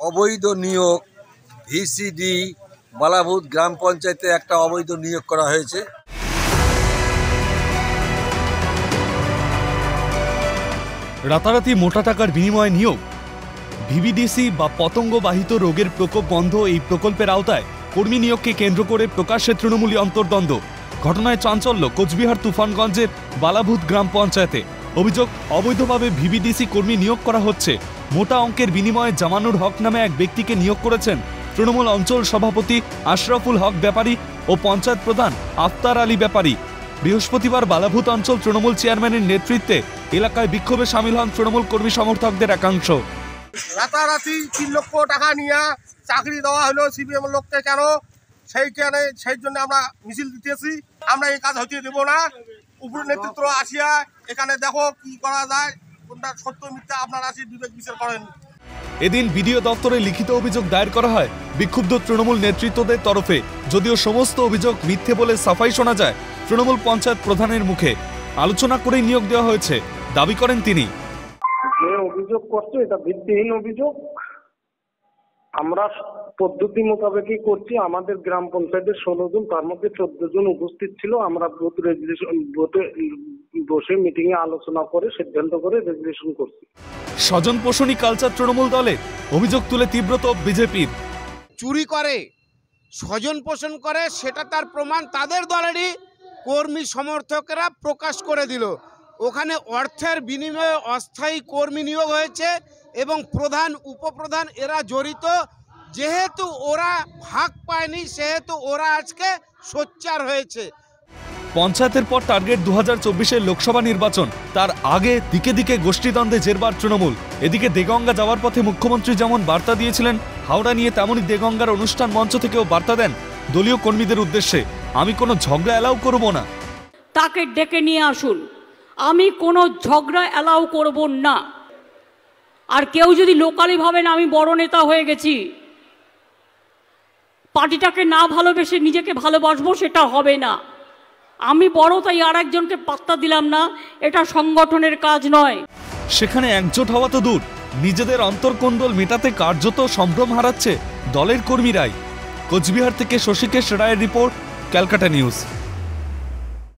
অবৈধ নিয়োগ ভিসিডি বালাভূত গ্রাম পঞ্চায়েতে একটা অবৈধ নিয়োগ করা হয়েছে। রাতারাতি মোটা টাকার বিনিময়ে নিয়োগ। ভিভিডিসি বা পতঙ্গবাহিত রোগের প্রকোপ বন্ধ এই প্রকল্পের আওতায় কর্মী নিয়োগকে কেন্দ্র করে প্রকাশ্যে তৃণমূলী অন্তর্দ্বন্দ্ব। ঘটনায় চাঞ্চল্য কোচবিহার তুফানগঞ্জের বালাভূত গ্রাম পঞ্চায়েতে। অভিযোগ, অবৈধভাবে ভিভিডিসি কর্মী নিয়োগ করা হচ্ছে। মোটা অঙ্কের বিনিময়ে জামানুর হক নামে এক ব্যক্তিকে নিয়োগ করেছেন তৃণমূল অঞ্চল সভাপতি আশরাফুল হক ব্যাপারী ও পঞ্চায়েত প্রধান আফতার আলী ব্যাপারী। বৃহস্পতিবার বালাভূত অঞ্চল তৃণমূল চেয়ারম্যানের নেতৃত্বে এলাকায় বিক্ষোভে সামিল হন তৃণমূল কর্মী সমর্থকদের একাংশ। রাতারাতি 3 লক্ষ টাকা নিয়ে চাকরি দেওয়া হলো সিপিএম লোককে, কেন সেই জন্য আমরা মিছিল দিতেছি। আমরা এই কাজ হতে দেব না। উপর নেতৃত্ব আসিয়া এখানে দেখো কি করা যায়, কোনটা সত্য মিথ্যা আপনারা আসি বিবেক বিচার করেন। এদিন বিডিও দপ্তরে লিখিত অভিযোগ দায়ের করা হয় বিক্ষুব্ধ তৃণমূল নেতৃত্বদের তরফে। যদিও সমস্ত অভিযোগ মিথ্যে বলে সাফাই শোনা যায় তৃণমূল পঞ্চায়েত প্রধানের মুখে। আলোচনা করেই নিয়োগ দেওয়া হয়েছে দাবি করেন তিনি। যে অভিযোগ করছে এটা ভিত্তিহীন অভিযোগ। আমরা পদ্ধতি মোতাবেকই করছি। আমাদের গ্রাম পঞ্চায়েতের 16 জন, তার মধ্যে 14 জন উপস্থিত ছিল। আমরা ভোটে বসে মিটিং এ আলোচনা করে সিদ্ধান্ত করে রেজুলেশন করছি। স্বজন পোষণী কালচার তৃণমূল দলে অভিযোগ তুলে তীব্র তোপ বিজেপির। চুরি করে, স্বজন পোষণ করে, সেটা তার প্রমাণ তাদের দলেরই কর্মী সমর্থকেরা প্রকাশ করে দিল। ওখানে অর্থের বিনিময়ে অস্থায়ী কর্মী নিয়োগ হয়েছে এবং প্রধান উপপ্রধান এরা জড়িত। যেহেতু ওরা ভাগ পায়নি সেহেতু ওরা আজকে সোচ্চার হয়েছে। পঞ্চায়েতের পর টার্গেট 2024-এর লোকসভা নির্বাচন। তার আগে দিকে দিকে গোষ্ঠীদ্বন্দ্বে জেরবার তৃণমূল। এদিকে দেগঙ্গা যাওয়ার পথে মুখ্যমন্ত্রী যেমন বার্তা দিয়েছিলেন হাওড়া নিয়ে, তেমনই দেগঙ্গার অনুষ্ঠান মঞ্চ থেকেও বার্তা দেন দলীয় কর্মীদের উদ্দেশ্যে, আমি কোনো ঝগড়া অ্যালাউ করব না। তাকে ডেকে নিয়ে আসুন, আমি কোনো ঝগড়া অ্যালাউ করব না। আর কেউ যদি লোকালি ভাবেন আমি বড় নেতা হয়ে গেছি, পার্টিটাকে না ভালোবেসে নিজেকে ভালোবাসবো, সেটা হবে না। আমি বড় তাই আর একজনকে পাত্তা দিলাম না, এটা সংগঠনের কাজ নয়। সেখানে একজোট হওয়া তো দূর, নিজেদের অন্তর্কোন্দল মেটাতে কার্যত সম্ভ্রম হারাচ্ছে দলের কর্মীরাই। কোচবিহার থেকে শশীকেশ রায়ের রিপোর্ট, ক্যালকাটা নিউজ।